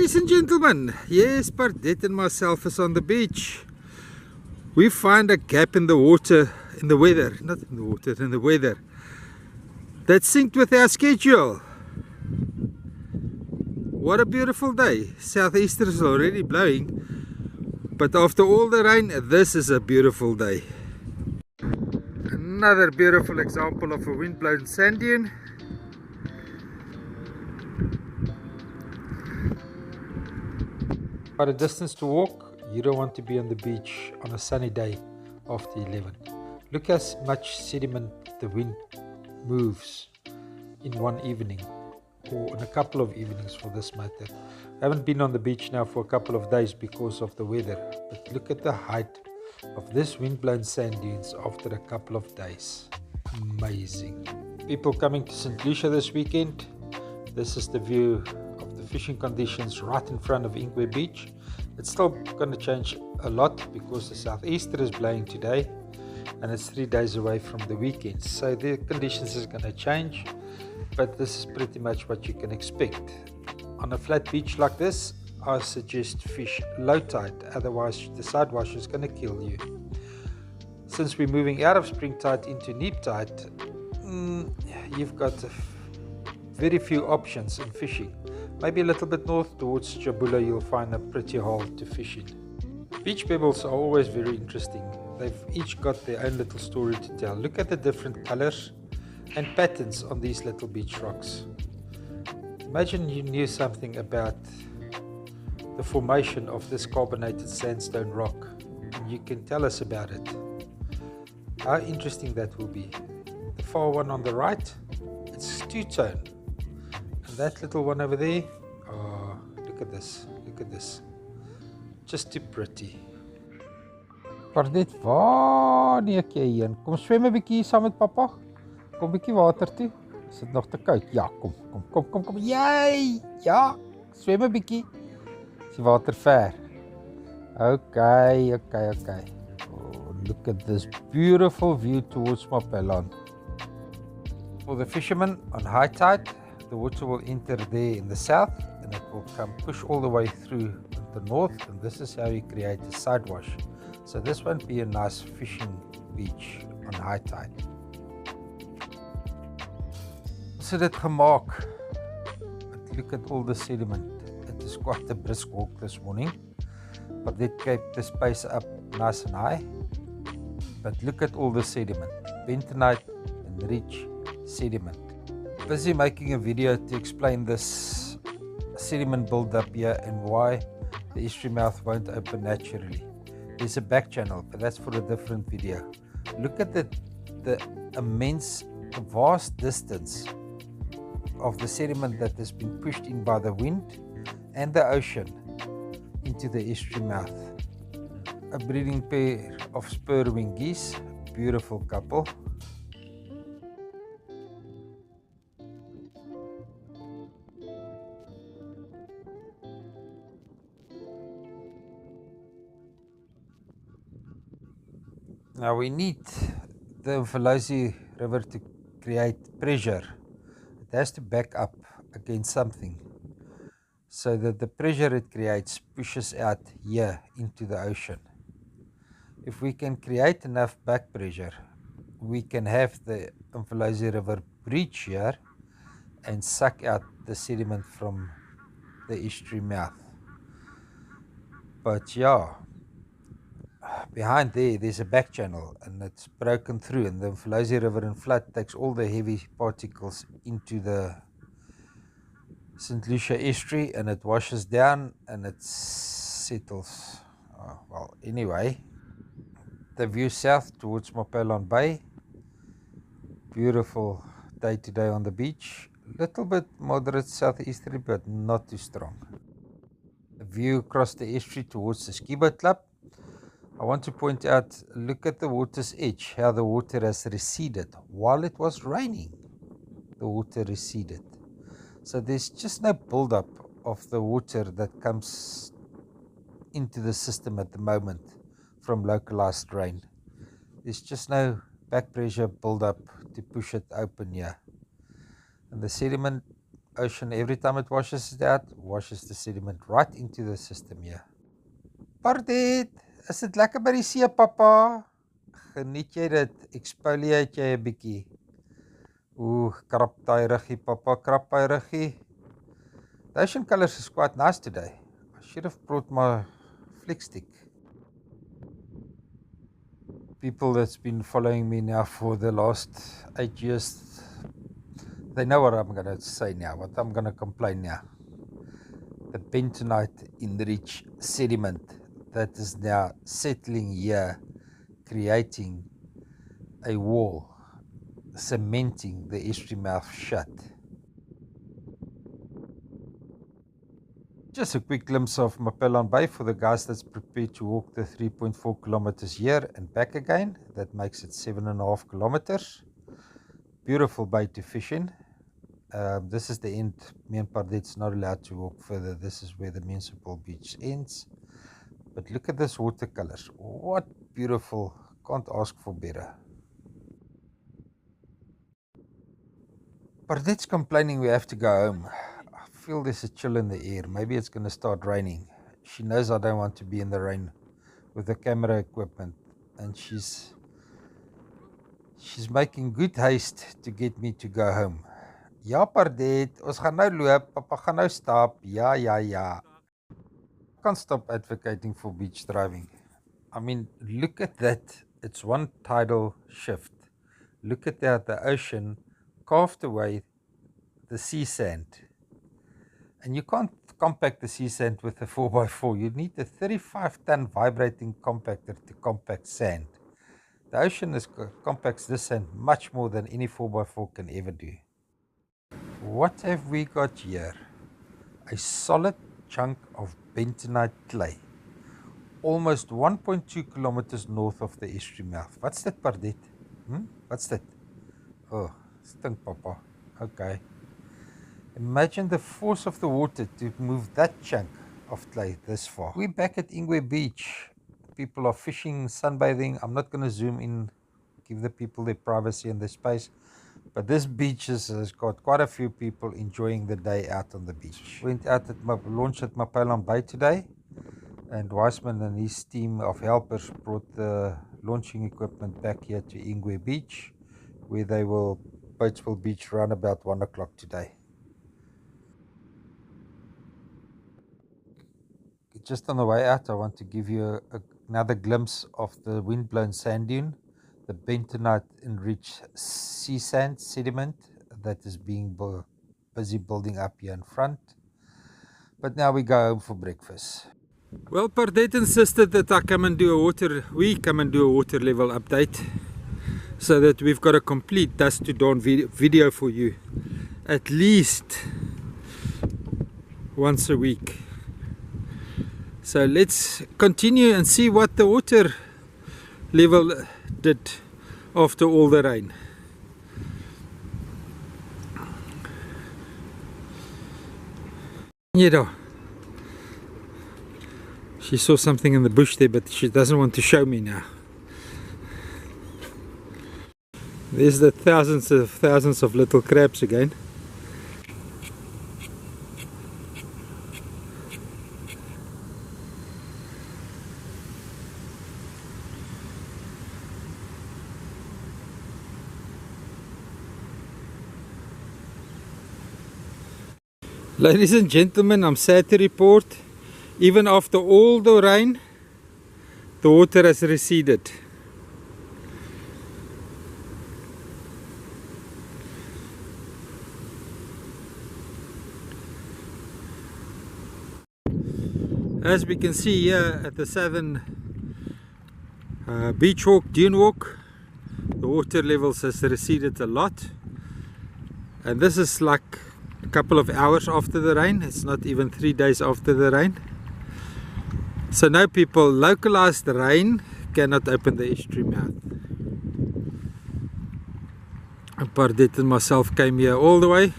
Ladies and gentlemen, yes, Bardette and myself is on the beach. We find a gap in the water, in the weather, not in the water, in the weather, that synced with our schedule. What a beautiful day. Southeaster is already blowing, but after all the rain, this is a beautiful day. Another beautiful example of a wind-blown sand dune. Quite a distance to walk. You don't want to be on the beach on a sunny day after 11. Look how much sediment the wind moves in one evening, or in a couple of evenings for this matter. I haven't been on the beach now for a couple of days because of the weather, but look at the height of this wind-blown sand dunes after a couple of days. Amazing. People coming to St. Lucia this weekend. This is the view of the fishing conditions right in front of Estuary Beach. It's still going to change a lot because the southeaster is blowing today and it's 3 days away from the weekend, so the conditions is going to change, but this is pretty much what you can expect. On a flat beach like this, I suggest fish low tide, otherwise the side wash is going to kill you. Since we're moving out of spring tide into neap tide, you've got very few options in fishing. Maybe a little bit north towards Jabula you'll find a pretty hole to fish in. Beach pebbles are always very interesting. They've each got their own little story to tell. Look at the different colors and patterns on these little beach rocks. Imagine you knew something about the formation of this carbonated sandstone rock, and you can tell us about it. How interesting that will be. The far one on the right, it's two-tone. And that little one over there, oh, look at this, just too pretty. Bardette, wanneer kyk jy heen? Kom swem 'n bietjie saam met pappa. Kom bietjie water toe. Is dit nog te koud? Ja, kom. Jy! Ja, swem 'n bietjie. Is die water ver? Okay. Oh, look at this beautiful view towards Mapelon. For the fishermen on high tide, the water will enter there in the south and it will come push all the way through the north, and this is how you create a side wash. So this won't be a nice fishing beach on high tide. So dit gemaak. But look at all the sediment. It is quite a brisk walk this morning, but they kept the space up nice and high. But look at all the sediment, bentonite and rich sediment. Busy making a video to explain this sediment build-up here and why the estuary mouth won't open naturally. There's a back channel, but that's for a different video. Look at the immense, vast distance of the sediment that has been pushed in by the wind and the ocean into the estuary mouth. A breeding pair of spur-winged geese, beautiful couple. Now we need the Lucia river to create pressure. It has to back up against something so that the pressure it creates pushes out here into the ocean. If we can create enough back pressure, we can have the Lucia river breach here and suck out the sediment from the estuary mouth. But yeah, behind there's a back channel and it's broken through, and the Lucia river in flood takes all the heavy particles into the St. Lucia estuary and it washes down and it settles. Well, anyway, the view south towards Mapelon Bay. Beautiful day today on the beach. Little bit moderate southeasterly, but not too strong. The view across the estuary towards the ski boat club. I want to point out, look at the water's edge, how the water has receded. While it was raining, the water receded. So there's just no build-up of the water that comes into the system at the moment from localized rain. There's just no back pressure build-up to push it open here. And the sediment ocean, every time it washes it out, washes the sediment right into the system here. Pardit, is dit lekker by die see, papa? Geniet jy dit? Exfoliate jy 'n bietjie? Ooh, krap daai ruggie, papa, krap daai ruggie. The ocean colors is quite nice today. I should have brought my flick stick. People that's been following me now for the last 8 years, they know what I'm going to say now, what I'm going to complain now. The bentonite enriched sediment that is now settling here, creating a wall, cementing the estuary mouth shut. Just a quick glimpse of Mapelon Bay for the guys that's prepared to walk the 3.4 kilometers here and back again. That makes it 7.5 kilometers. Beautiful bay to fish in. This is the end. Me and Pardet's not allowed to walk further. This is where the municipal beach ends. But look at this watercolors. What beautiful. Can't ask for better. Pardet's complaining we have to go home. I feel there's a chill in the air. Maybe it's going to start raining. She knows I don't want to be in the rain with the camera equipment. And she's making good haste to get me to go home. Ja, Pardet, ons gaan nou loop. Papa gaan nou stap. Ja. I can't stop advocating for beach driving. I mean, look at that. It's one tidal shift. Look at that, the ocean carved away the sea sand. And you can't compact the sea sand with a 4x4. You need a 35-ton vibrating compactor to compact sand. The ocean compacts this sand much more than any 4x4 can ever do. What have we got here? A solid chunk of bentonite clay. Almost 1.2 kilometers north of the estuary mouth. What's that, Pardet? What's that? Oh, stink, Papa. Okay. Imagine the force of the water to move that chunk of clay this far. We're back at Estuary Beach. People are fishing, sunbathing. I'm not going to zoom in, give the people their privacy and their space. But this beach has got quite a few people enjoying the day out on the beach. Went out at my launch at Mapelon Bay today. And Wiseman and his team of helpers brought the launching equipment back here to Estuary Beach, where boats will beach around about 1 o'clock today. Just on the way out, I want to give you another glimpse of the wind-blown sand dune, the bentonite-enriched sea sand sediment that is being busy building up here in front. But now we go home for breakfast. Well, Pardet insisted that we come and do a water level update, so that we've got a complete dusk to dawn video for you, at least once a week. So let's continue and see what the water level did after all the rain. She saw something in the bush there, but she doesn't want to show me now. There's the thousands of little crabs again. Ladies and gentlemen, I'm sad to report, even after all the rain, the water has receded. As we can see here at the southern beach walk, dune walk, the water levels has receded a lot, and this is like a couple of hours after the rain. It's not even 3 days after the rain. So now people, localized rain cannot open the estuary mouth. Pardet and myself came here all the way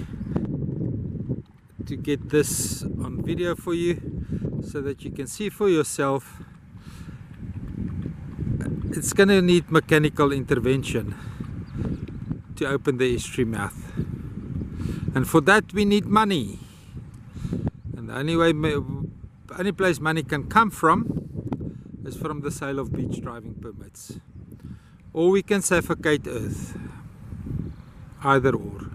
to get this on video for you, so that you can see for yourself. It's going to need mechanical intervention to open the estuary mouth. And for that we need money. And the only place money can come from is from the sale of beach driving permits. Or we can suffocate Earth. Either or.